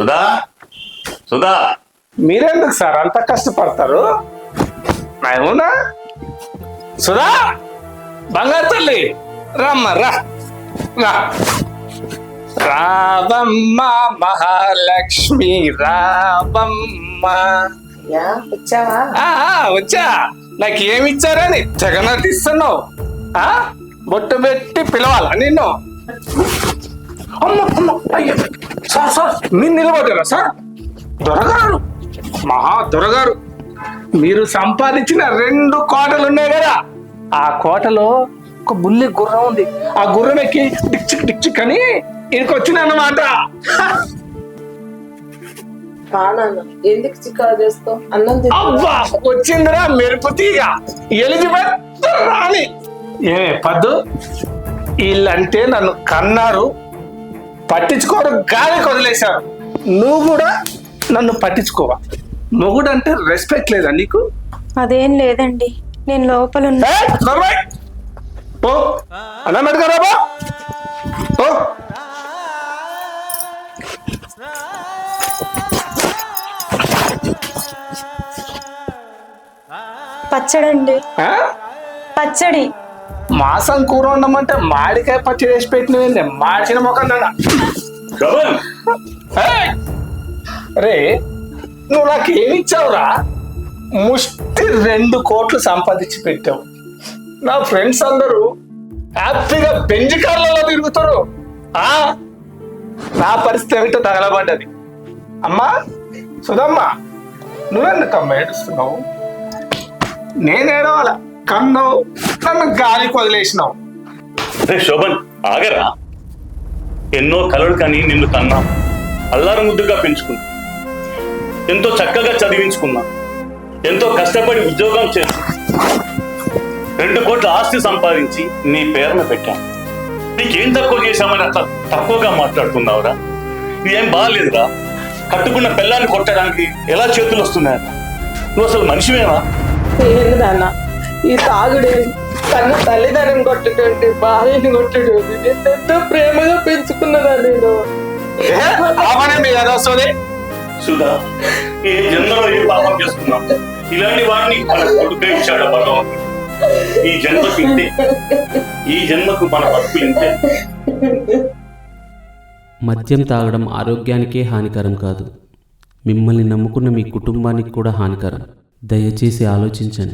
సుధా సుధా మీరెందుకు సార్ అంత కష్టపడతారు? అవునా సుధా, బంగారు తల్లి, రమ్మ రా రా. రావమ్మ మహాలక్ష్మి రావమ్మ. వచ్చావా? వచ్చా. నాకు ఏమి ఇచ్చారని జగన్నాథ్ ఇస్తున్నావు? బొట్టు పెట్టి పిలవాలా నిన్ను? అమ్మ అమ్మ, అయ్యో సార్ సార్, మీరు నిలబడ్డారా సార్? దొరగారు, మహా దొరగారు, మీరు సంపాదించిన 2 కోటలు ఉన్నాయి కదా, ఆ కోటలో ఒక బుల్లి గుర్రం ఉంది. ఆ గుర్రం ఎక్కి డిక్చిక్ డిక్చిక్ అని ఇక్కడికి వచ్చిందన్నమాట. ఎందుకు చికాకు చేస్తావు? అన్నం అబ్బా, వచ్చిందిరా మెరుపు తీగ ఎలిజబెత్ రాణి. ఏమే పద్దు, వీళ్ళంటే నన్ను కన్నారు, పట్టించుకోవడం గాలికి వదిలేశారు. నువ్వు కూడా నన్ను పట్టించుకోవా? మొగుడు అంటే రెస్పెక్ట్ లేదా నీకు? అదేం లేదండి, నేను లోపల ఉన్నా. అన్నం పెట్టుకోరాబా. పచ్చడండి, పచ్చడి. మాసం కూర ఉండమంటే మాడికాయ పచ్చడి వేసి పెట్టినవేంది? మార్చిన ముఖం దానా. రే, నువ్వు నాకు ఏమి ఇచ్చావురా? ముష్టి 2 కోట్లు సంపాదించి పెట్టావు. నా ఫ్రెండ్స్ అందరూ హ్యాపీగా బెంజ్ కార్లలో తిరుగుతారు. నా పరిస్థితి ఏమిటో తగలబడ్డది. అమ్మా సుధమ్మా, నువ్వెందుకమ్మా ఏడుస్తున్నావు? నేనేడవాల కన్నావు, నన్ను గాలికి వదిలేసినావు. శోభన్ ఆగరా. ఎన్నో కలలు కానీ నిన్ను కన్నా, అల్లారు ముద్దుగా పెంచుకున్నా, ఎంతో చక్కగా చదివించుకున్నా, ఎంతో కష్టపడి ఉద్యోగం చేసి 2 కోట్ల ఆస్తి సంపాదించి నీ పేరున పెట్టాను. నీకేం తక్కువ చేశామని అట్లా తక్కువగా మాట్లాడుతున్నావురా? ఇదేం బాగాలేదురా. కట్టుకున్న పిల్లాన్ని కొట్టడానికి ఎలా చేతులు వస్తున్నాయట? నువ్వు అసలు మనిషివేనా? ఏంది నాన్న ఈ తాగుడే? తన తల్లిదండ్రుని కొట్టేటోటి, భార్యని కొట్టేటోటి, ఎంతో ప్రేమగా పెంచుకున్నదా నేను. సుధా, ఏ జన్మలో ఏ పాపం చేసుకున్నాం? ఇలాంటి వాడిని మన కొడుకు ఇచ్చాడు భగవంతుడు. ఈ జన్మకు ఇంతే, ఈ జన్మకు మన బతుకు ఇంతే. మద్యం తాగడం ఆరోగ్యానికే హానికరం కాదు, మిమ్మల్ని నమ్ముకున్న మీ కుటుంబానికి కూడా హానికరం. దయచేసి ఆలోచించండి.